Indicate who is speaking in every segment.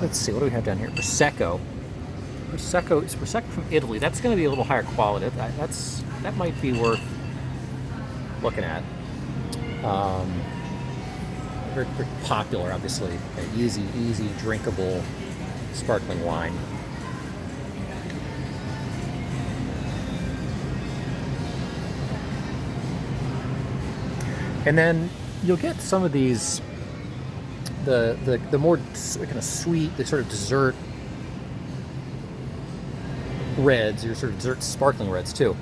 Speaker 1: let's see, what do we have down here? Prosecco. Prosecco is Prosecco from Italy. That's going to be a little higher quality. That might be worth looking at. Very, very popular, obviously. Easy, drinkable, sparkling wine. And then you'll get some of these, the more kind of sweet, the sort of dessert reds, your sort of dessert sparkling reds too.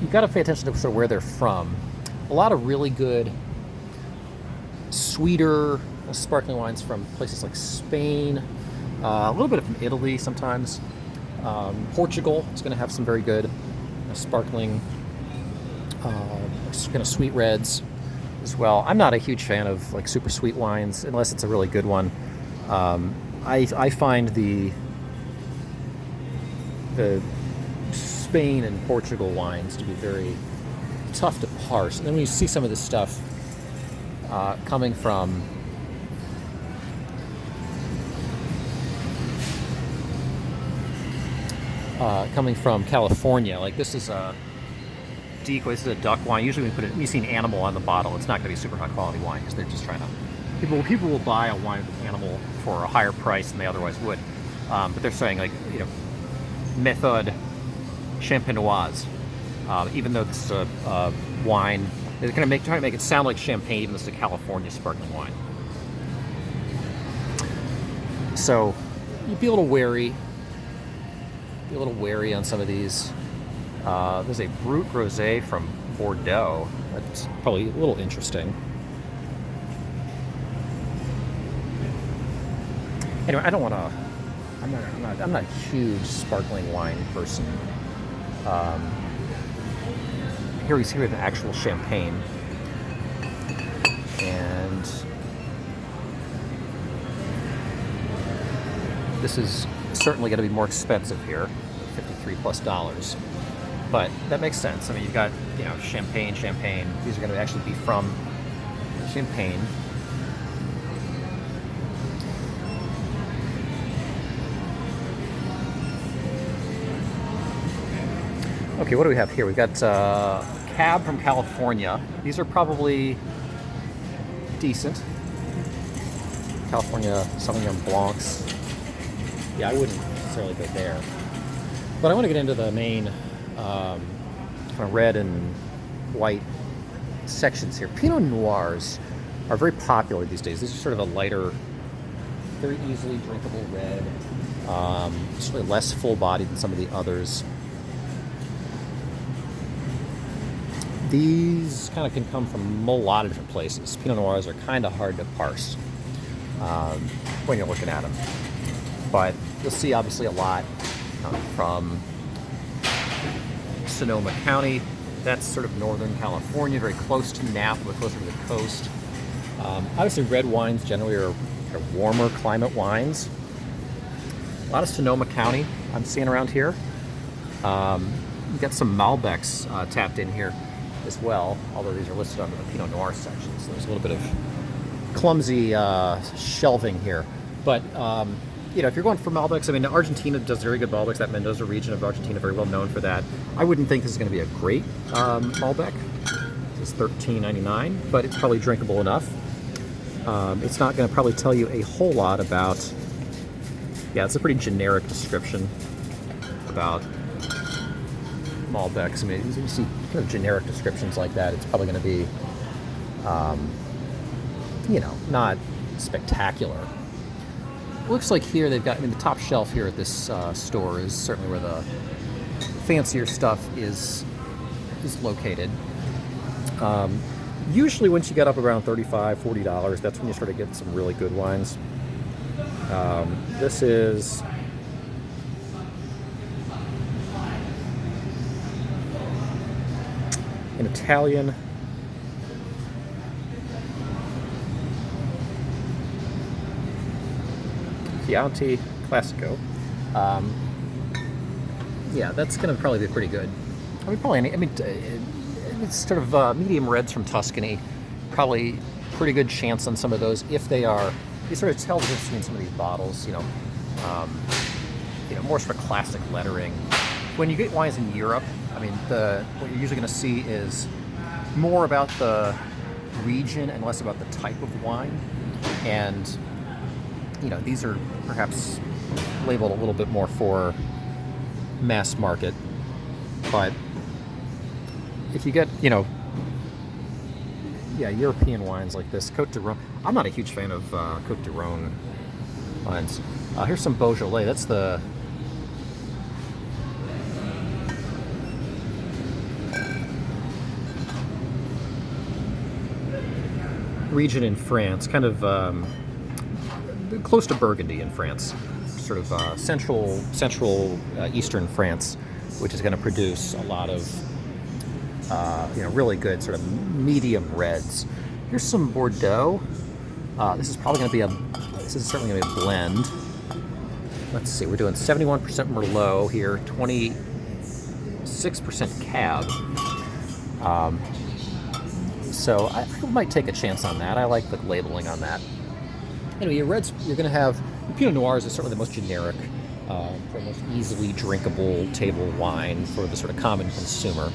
Speaker 1: You've got to pay attention to sort of where they're from. A lot of really good, sweeter sparkling wines from places like Spain, a little bit from Italy sometimes. Portugal is going to have some very good sparkling, kind of sweet reds as well. I'm not a huge fan of like super sweet wines unless it's a really good one. I find the Spain and Portugal wines to be very tough to parse. And then when you see some of this stuff coming from California, like this is a decoy. This is a duck wine. Usually when you see an animal on the bottle, it's not going to be super high quality wine because they're just trying to. People will buy a wine with an animal for a higher price than they otherwise would, but they're saying like Méthode Champenoise. Even though this is a wine, they're going to try to make it sound like champagne, even though it's a California sparkling wine. So you'd be a little wary. Be a little wary on some of these. There's a Brut Rosé from Bordeaux. That's probably a little interesting. Anyway, I don't want to. I'm not a huge sparkling wine person. Here we have an actual champagne, and this is certainly going to be more expensive here, $53+. But that makes sense. I mean, you've got champagne. These are going to actually be from Champagne. Okay, what do we have here? We've got Cab from California. These are probably decent. California Sauvignon Blancs. Yeah, I wouldn't necessarily go there. But I want to get into the main kind of red and white sections here. Pinot Noirs are very popular these days. This is sort of a lighter, very easily drinkable red. It's really less full-bodied than some of the others. These kind of can come from a lot of different places. Pinot Noirs are kind of hard to parse when you're looking at them. But you'll see obviously a lot from Sonoma County. That's sort of Northern California, very close to Napa, but closer to the coast. Obviously red wines generally are kind of warmer climate wines. A lot of Sonoma County I'm seeing around here. We've got some Malbecs tapped in here as well, although these are listed under the Pinot Noir section, so there's a little bit of clumsy shelving here. But if you're going for Malbecs, I mean, Argentina does very good Malbecs. That Mendoza region of Argentina, very well known for that. I wouldn't think this is going to be a great Malbec. It's $13.99, but it's probably drinkable enough. It's not going to probably tell you a whole lot about. Yeah, it's a pretty generic description about Malbecs. I mean, you see kind of generic descriptions like that, it's probably going to be, not spectacular. It looks like here they've got, the top shelf here at this store is certainly where the fancier stuff is located. Usually once you get up around $35, $40, that's when you start to get some really good wines. This is an Italian Chianti Classico. Yeah, that's going to probably be pretty good. It's sort of medium reds from Tuscany. Probably pretty good chance on some of those if they are you sort of tell the difference between some of these bottles. Um, more sort of classic lettering. When you get wines in Europe, I mean, what you're usually going to see is more about the region and less about the type of wine. And these are perhaps labeled a little bit more for mass market. But if you get, European wines like this, Côte du Rhône. I'm not a huge fan of Côte du Rhône wines. Here's some Beaujolais. That's the region in France, kind of close to Burgundy in France, sort of central eastern France, which is going to produce a lot of really good sort of medium reds. Here's some Bordeaux. This is probably going to be this is certainly going to be a blend. Let's see, we're doing 71% Merlot here, 26% Cab. So I might take a chance on that. I like the labeling on that. Anyway, your reds, you're going to have Pinot Noirs is certainly the most generic, for most easily drinkable table wine for the sort of common consumer.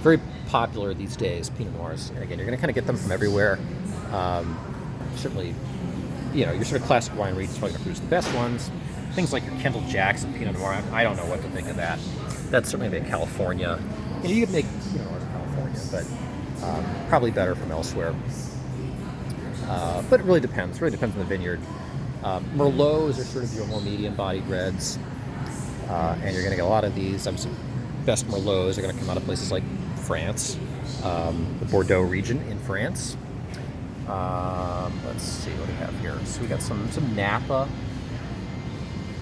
Speaker 1: Very popular these days, Pinot Noirs. And again, you're going to kind of get them from everywhere. Certainly, your sort of classic wine region is probably going to produce the best ones. Things like your Kendall Jackson Pinot Noir, I don't know what to think of that. That's certainly made California. You could make Pinot Noirs in California, but probably better from elsewhere. But it really depends. It really depends on the vineyard. Merlots are sort of your more medium-bodied reds, and you're going to get a lot of these. Obviously, best Merlots are going to come out of places like France, the Bordeaux region in France. Let's see what we have here. So we got some Napa,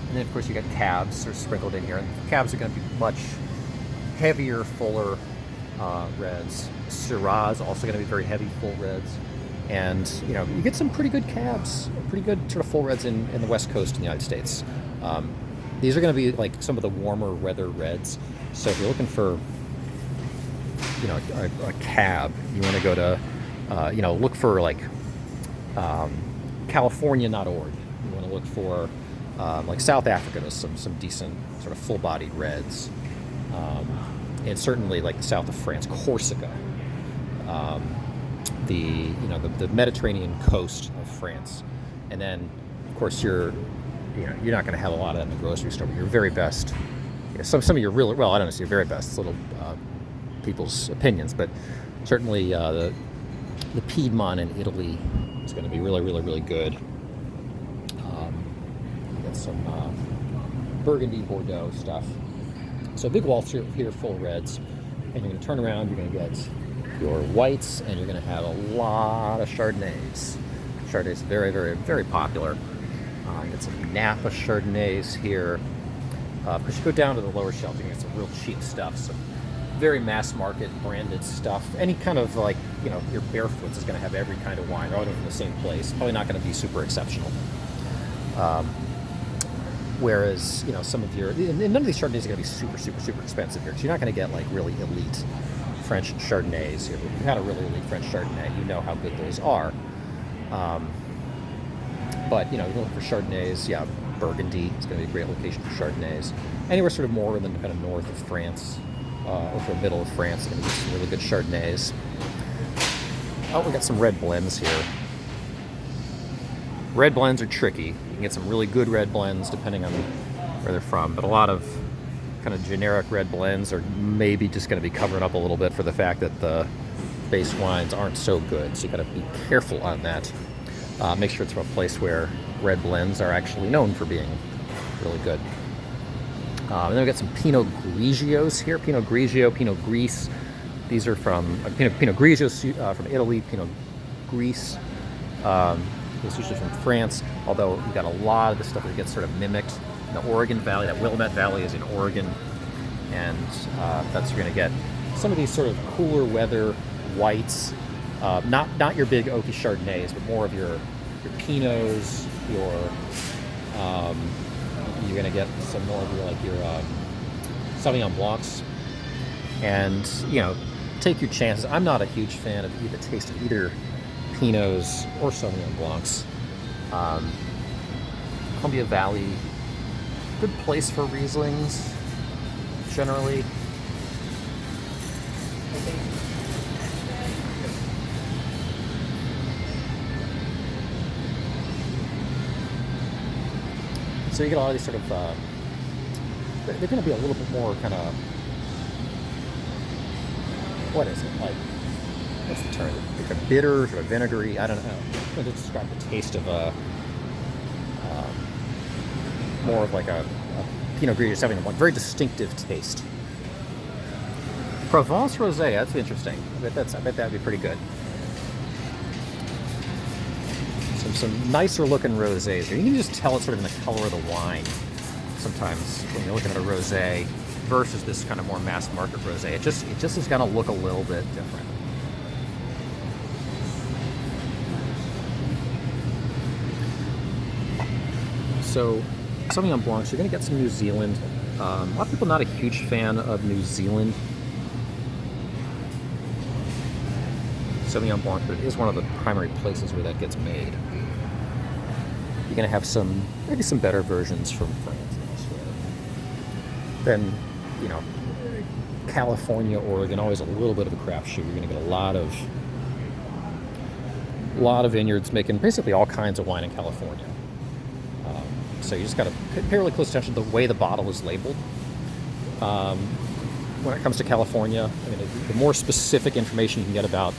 Speaker 1: and then of course you got Cabs sort of sprinkled in here. And Cabs are going to be much heavier, fuller reds. Syrah's also going to be very heavy, full reds. And, you get some pretty good Cabs, pretty good sort of full reds in the West Coast in the United States. These are going to be like some of the warmer weather reds. So if you're looking for, a Cab, you want to go to, look for like California.org. You want to look for like South Africa does some decent sort of full-bodied reds. And certainly like the south of France, Corsica. The Mediterranean coast of France, and then of course you're not going to have a lot of that in the grocery store. But your very best, some of your really I don't know, your very best. It's little people's opinions, but certainly the Piedmont in Italy is going to be really, really, really good. Got some Burgundy, Bordeaux stuff. So big waltz here, full reds, and you're going to turn around. You're going to get your whites, and you're going to have a lot of Chardonnays. Chardonnay's very, very, very popular. You get some Napa Chardonnays here. Because you go down to the lower shelf, you can get some real cheap stuff, some very mass market branded stuff. Any kind of your Barefoots is going to have every kind of wine, all from the same place. Probably not going to be super exceptional. Whereas, some of and none of these Chardonnays are going to be super, super, super expensive here. So you're not going to get like really elite French Chardonnays. If you've had a really elite French Chardonnay, you know how good those are. But you're looking for Chardonnays. Yeah, Burgundy is going to be a great location for Chardonnays. Anywhere sort of more than kind of north of France, or for the middle of France, going to be some really good Chardonnays. Oh, we got some red blends here. Red blends are tricky. You can get some really good red blends depending on where they're from, but a lot of kind of generic red blends are maybe just going to be covered up a little bit for the fact that the base wines aren't so good. So you got to be careful on that. Make sure it's from a place where red blends are actually known for being really good. And then we got some Pinot Grigios here. Pinot Grigio, Pinot Gris. These are from Pinot Grigio from Italy. Pinot Gris. It's usually from France. Although you got a lot of the stuff that gets sort of mimicked. The Oregon Valley, that Willamette Valley is in Oregon, and that's you're going to get some of these sort of cooler weather whites, not your big oaky Chardonnays, but more of your Pinots, you're going to get some more of your Sauvignon Blancs, and take your chances. I'm not a huge fan of the taste of either Pinots or Sauvignon Blancs. Um, Columbia Valley, good place for Rieslings, generally. So you get a lot of these sort of, they're going to be a little bit more kind of, what is it, like, what's the term? Like a bitter, sort of vinegary, I don't know. I'm going to describe the taste of a, more of like a Pinot Gris, just having a very distinctive taste. Provence Rosé, that's interesting. I bet that would be pretty good. Some nicer looking rosés here. You can just tell it's sort of in the color of the wine sometimes when you're looking at a rosé versus this kind of more mass market rosé. It just is going to look a little bit different. So Sauvignon Blancs, you're going to get some New Zealand. A lot of people not a huge fan of New Zealand Sauvignon Blanc, but it is one of the primary places where that gets made. You're going to have maybe some better versions from France and elsewhere. Then, you know, California, Oregon, always a little bit of a crapshoot. You're going to get a lot of vineyards making basically all kinds of wine in California. So you just got to pay really close attention to the way the bottle is labeled. When it comes to California, I mean, the more specific information you can get about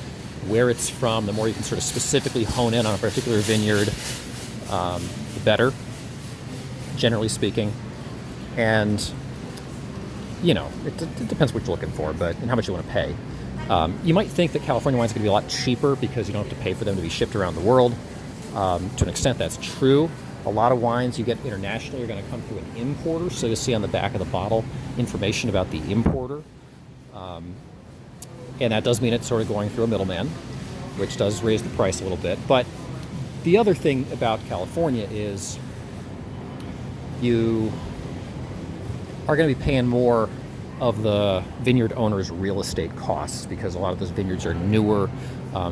Speaker 1: where it's from, the more you can sort of specifically hone in on a particular vineyard, the better, generally speaking. And, you know, it depends what you're looking for, and how much you want to pay. You might think that California wine's going to be a lot cheaper because you don't have to pay for them to be shipped around the world. To an extent, that's true. A lot of wines you get internationally are going to come through an importer, so you'll see on the back of the bottle information about the importer. And that does mean it's sort of going through a middleman, which does raise the price a little bit. But the other thing about California is you are going to be paying more of the vineyard owner's real estate costs because a lot of those vineyards are newer.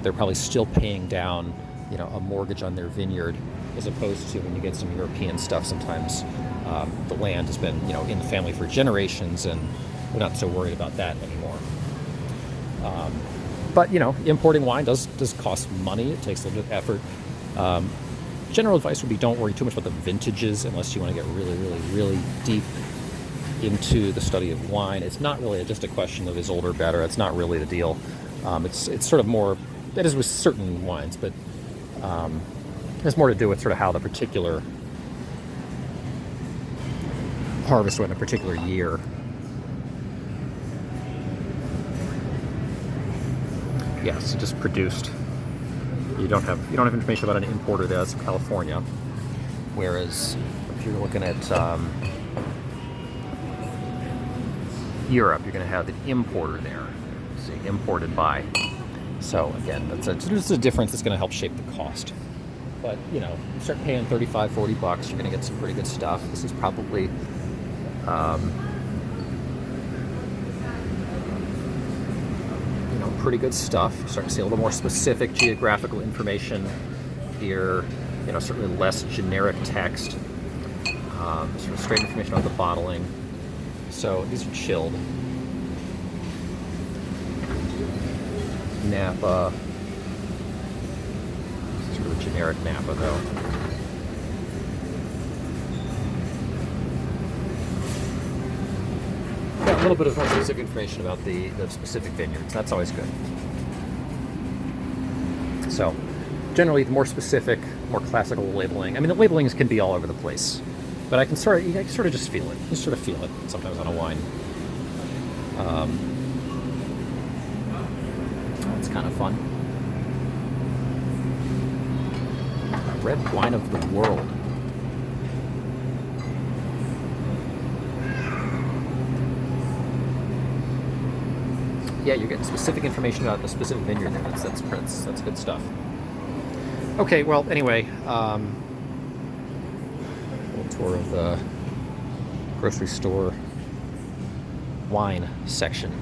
Speaker 1: They're probably still paying down, you know, a mortgage on their vineyard, as opposed to when you get some European stuff. Sometimes the land has been, you know, in the family for generations, and we're not so worried about that anymore. But, you know, importing wine does cost money. It takes a little bit of effort. General advice would be don't worry too much about the vintages unless you want to get really, really, really deep into the study of wine. It's not really just a question of is older better. It's not really the deal. It's sort of more, that is with certain wines, but it has more to do with sort of how the particular harvest went in a particular year. Yes, just produced. You don't have information about an importer there. That's California. Whereas if you're looking at Europe, you're going to have the importer there. See, imported by. So again, there's a difference that's going to help shape the cost. But, you know, you start paying $35, $40, you're going to get some pretty good stuff. This is probably pretty good stuff. You're starting to see a little more specific geographical information here. You know, certainly less generic text. Sort of straight information about the bottling. So these are chilled. Napa. Sort of generic Napa though. Yeah, a little bit of more specific information about the specific vineyards. That's always good. So, generally, the more specific, more classical labeling. I mean, the labelings can be all over the place, but I can sort of just feel it. You sort of feel it sometimes on a wine. It's kind of fun. Red wine of the world. Yeah, you're getting specific information about the specific vineyard there. That's good stuff. Okay, well, anyway, a little tour of the grocery store wine section.